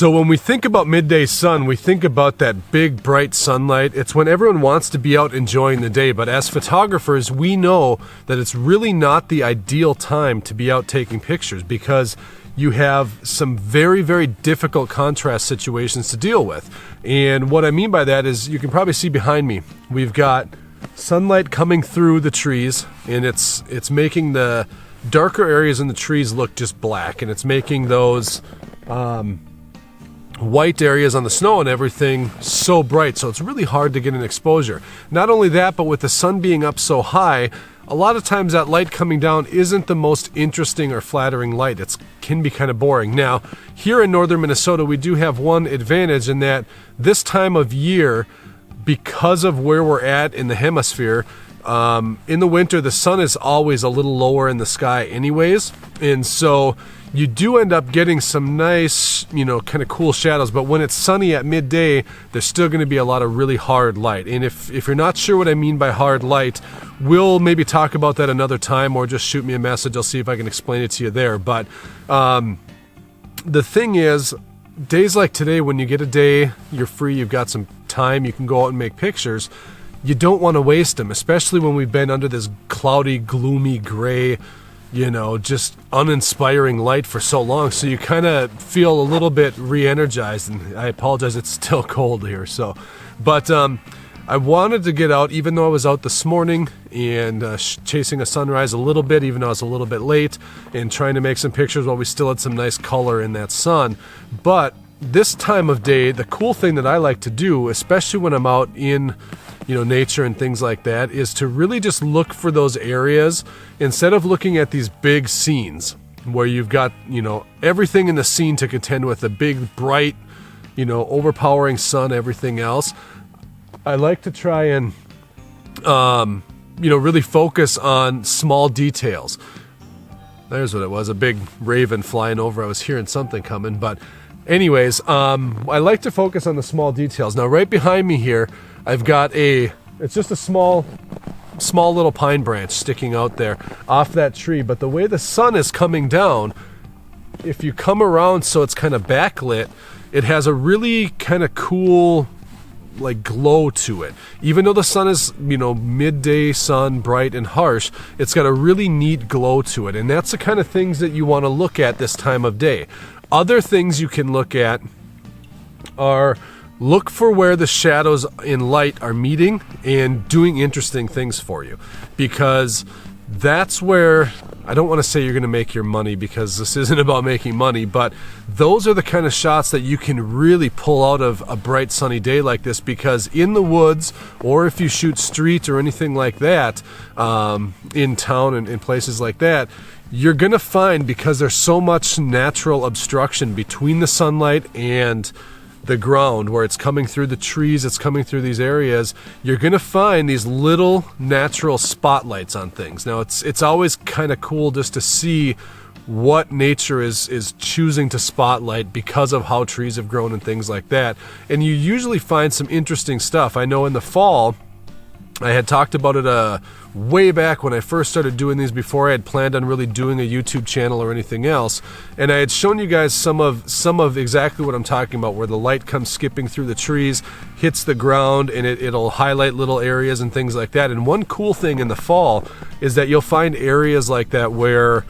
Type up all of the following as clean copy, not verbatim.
So when we think about midday sun, we think about that big bright sunlight. It's when everyone wants to be out enjoying the day, but as photographers, we know that it's really not the ideal time to be out taking pictures because you have some very, very difficult contrast situations to deal with. And what I mean by that is you can probably see behind me, we've got sunlight coming through the trees, and it's making the darker areas in the trees look just black, and it's making those white areas on the snow and everything so bright, so it's really hard to get an exposure. Not only that, but with the sun being up so high, a lot of times that light coming down isn't the most interesting or flattering light. It can be kind of boring. Now, here in northern Minnesota, we do have one advantage in that this time of year, because of where we're at in the hemisphere, in the winter, the sun is always a little lower in the sky anyways, and so you do end up getting some nice, kind of cool shadows, but when it's sunny at midday, there's still going to be a lot of really hard light. And if you're not sure what I mean by hard light, we'll maybe talk about that another time, or just shoot me a message. I'll see if I can explain it to you there. But the thing is, days like today, when you get a day, you're free, you've got some time, you can go out and make pictures, you don't want to waste them, especially when we've been under this cloudy, gloomy, gray, just uninspiring light for so long. So you kind of feel a little bit re-energized, and I apologize, it's still cold here. But I wanted to get out, even though I was out this morning and chasing a sunrise a little bit, even though I was a little bit late, and trying to make some pictures while we still had some nice color in that sun. But this time of day, the cool thing that I like to do, especially when I'm out in nature and things like that, is to really just look for those areas instead of looking at these big scenes where you've got, everything in the scene to contend with, a big, bright, overpowering sun, everything else. I like to try and, really focus on small details. There's what it was, a big raven flying over. I was hearing something coming, but anyways, I like to focus on the small details. Now, right behind me here, I've got it's just a small little pine branch sticking out there off that tree. But the way the sun is coming down, if you come around so it's kind of backlit, it has a really kind of cool, glow to it. Even though the sun is, midday sun, bright and harsh, it's got a really neat glow to it. And that's the kind of things that you want to look at this time of day. Other things you can look at are look for where the shadows in light are meeting and doing interesting things for you, because that's where, I don't want to say you're going to make your money, because this isn't about making money, but those are the kind of shots that you can really pull out of a bright sunny day like this, because in the woods, or if you shoot street or anything like that, in town and in places like that, you're going to find, because there's so much natural obstruction between the sunlight and the ground, where it's coming through the trees, it's coming through these areas, you're going to find these little natural spotlights on things. Now, it's always kind of cool just to see what nature is choosing to spotlight because of how trees have grown and things like that. And you usually find some interesting stuff. I know in the fall, I had talked about it way back when I first started doing these, before I had planned on really doing a YouTube channel or anything else, and I had shown you guys some of exactly what I'm talking about, where the light comes skipping through the trees, hits the ground, and it'll highlight little areas and things like that. And one cool thing in the fall is that you'll find areas like that where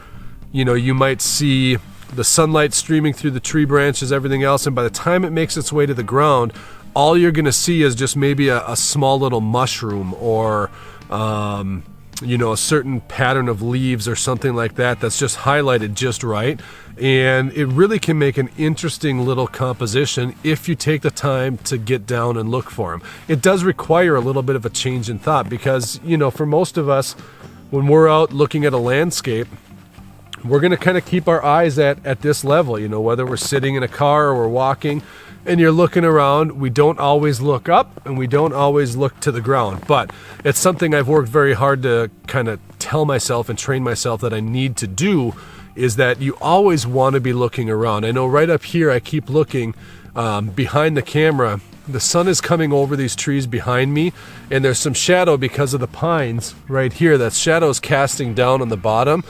you might see the sunlight streaming through the tree branches, everything else, and by the time it makes its way to the ground, all you're going to see is just maybe a small little mushroom, or a certain pattern of leaves or something like that that's just highlighted just right. And it really can make an interesting little composition if you take the time to get down and look for them. It does require a little bit of a change in thought, because for most of us, when we're out looking at a landscape, we're going to kind of keep our eyes at this level, whether we're sitting in a car or we're walking and you're looking around. We don't always look up, and we don't always look to the ground, but it's something I've worked very hard to kind of tell myself and train myself that I need to do, is that you always want to be looking around. I know right up here, I keep looking behind the camera. The sun is coming over these trees behind me, and there's some shadow because of the pines right here. That shadow is casting down on the bottom.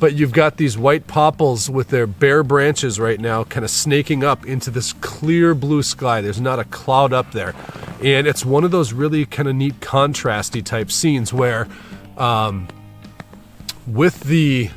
but you've got these white popples with their bare branches right now kind of snaking up into this clear blue sky. There's not a cloud up there. And it's one of those really kind of neat contrasty type scenes where with the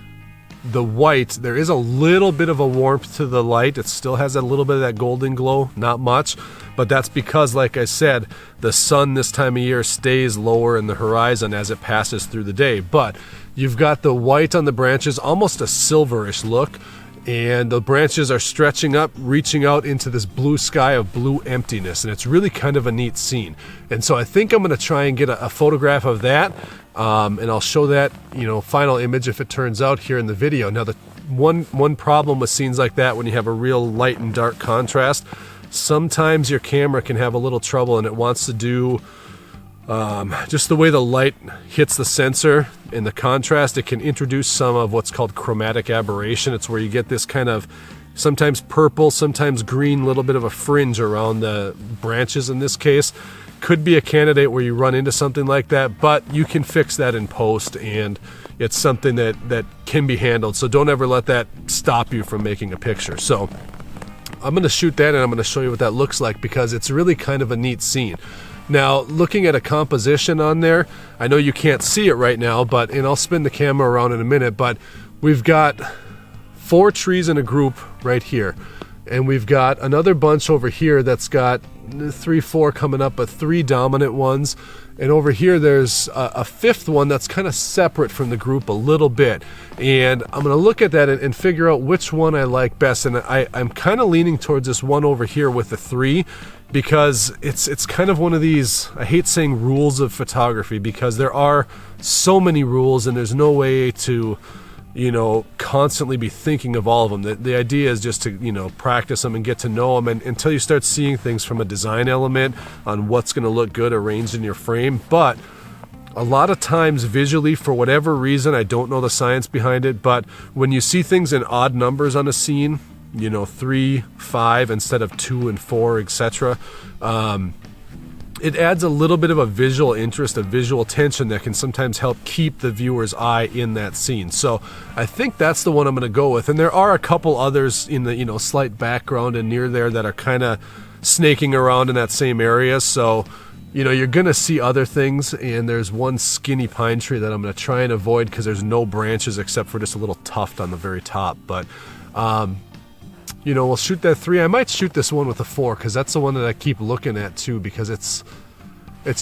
white, there is a little bit of a warmth to the light. It still has a little bit of that golden glow, not much, but that's because, like I said, the sun this time of year stays lower in the horizon as it passes through the day. But you've got the white on the branches, almost a silverish look, and the branches are stretching up, reaching out into this blue sky of blue emptiness, and it's really kind of a neat scene. And so I think I'm going to try and get a photograph of that, and I'll show that, final image if it turns out here in the video. Now, the one problem with scenes like that, when you have a real light and dark contrast, sometimes your camera can have a little trouble, and it wants to do just the way the light hits the sensor and the contrast, it can introduce some of what's called chromatic aberration. It's where you get this kind of sometimes purple, sometimes green, little bit of a fringe around the branches in this case. Could be a candidate where you run into something like that, but you can fix that in post, and it's something that can be handled. So don't ever let that stop you from making a picture. So I'm going to shoot that, and I'm going to show you what that looks like, because it's really kind of a neat scene. Now, looking at a composition on there, I know you can't see it right now, and I'll spin the camera around in a minute, but we've got 4 trees in a group right here. And we've got another bunch over here that's got 3, 4 coming up, but 3 dominant ones. And over here there's a 5th one that's kind of separate from the group a little bit. And I'm going to look at that and figure out which one I like best. And I'm kind of leaning towards this one over here with the 3, because it's kind of one of these, I hate saying rules of photography, because there are so many rules and there's no way to constantly be thinking of all of them. The idea is just to, practice them and get to know them, and until you start seeing things from a design element on what's going to look good arranged in your frame. But a lot of times visually, for whatever reason, I don't know the science behind it, but when you see things in odd numbers on a scene, 3, 5 instead of 2 and 4, etc., it adds a little bit of a visual interest, a visual tension that can sometimes help keep the viewer's eye in that scene. So I think that's the one I'm going to go with. And there are a couple others in the slight background and near there that are kind of snaking around in that same area. So you're going to see other things, and there's one skinny pine tree that I'm going to try and avoid because there's no branches except for just a little tuft on the very top. But we'll shoot that 3. I might shoot this one with a 4, because that's the one that I keep looking at too, because it's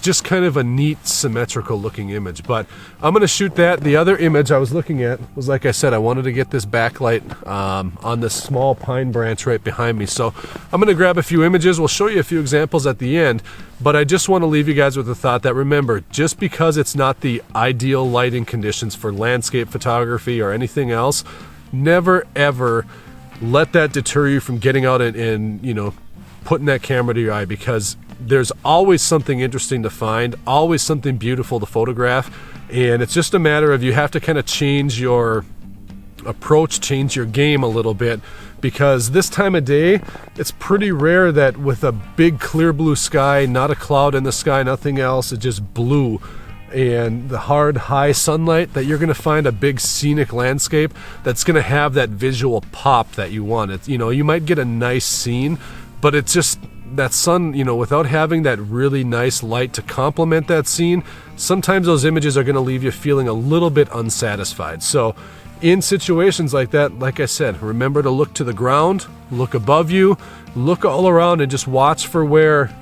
just kind of a neat symmetrical looking image. But I'm going to shoot that. The other image I was looking at was, like I said, I wanted to get this backlight on this small pine branch right behind me. So I'm going to grab a few images. We'll show you a few examples at the end, but I just want to leave you guys with the thought that, remember, just because it's not the ideal lighting conditions for landscape photography or anything else, never ever let that deter you from getting out and putting that camera to your eye, because there's always something interesting to find, always something beautiful to photograph. And it's just a matter of, you have to kind of change your approach, change your game a little bit, because this time of day, it's pretty rare that with a big clear blue sky, not a cloud in the sky, nothing else, it's just blue, and the hard high sunlight, that you're going to find a big scenic landscape that's going to have that visual pop that you want. You might get a nice scene, but it's just that sun, without having that really nice light to complement that scene, sometimes those images are going to leave you feeling a little bit unsatisfied. So in situations like that, like I said, remember to look to the ground, look above you, look all around, and just watch for where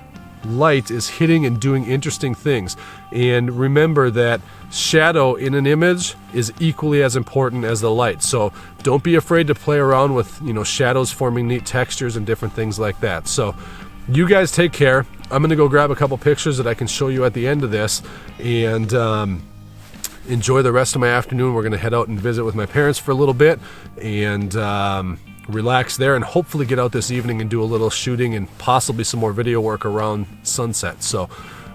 light is hitting and doing interesting things. And remember that shadow in an image is equally as important as the light. So don't be afraid to play around with shadows forming neat textures and different things like that. So you guys take care. I'm gonna go grab a couple pictures that I can show you at the end of this, and enjoy the rest of my afternoon. We're gonna head out and visit with my parents for a little bit, and relax there, and hopefully get out this evening and do a little shooting and possibly some more video work around sunset. So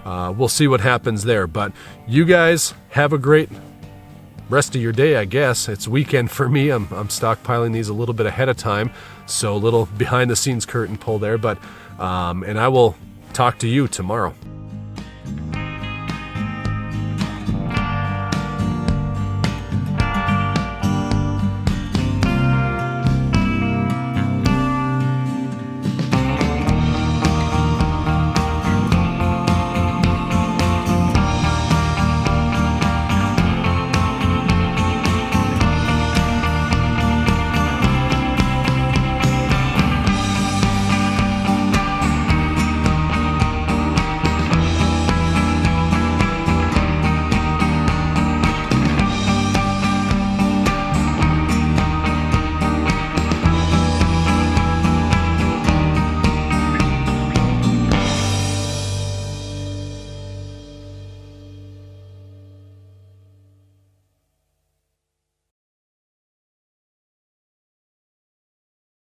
we'll see what happens there. But you guys have a great rest of your day, I guess. It's weekend for me. I'm stockpiling these a little bit ahead of time, so a little behind the scenes curtain pull there. But and I will talk to you tomorrow.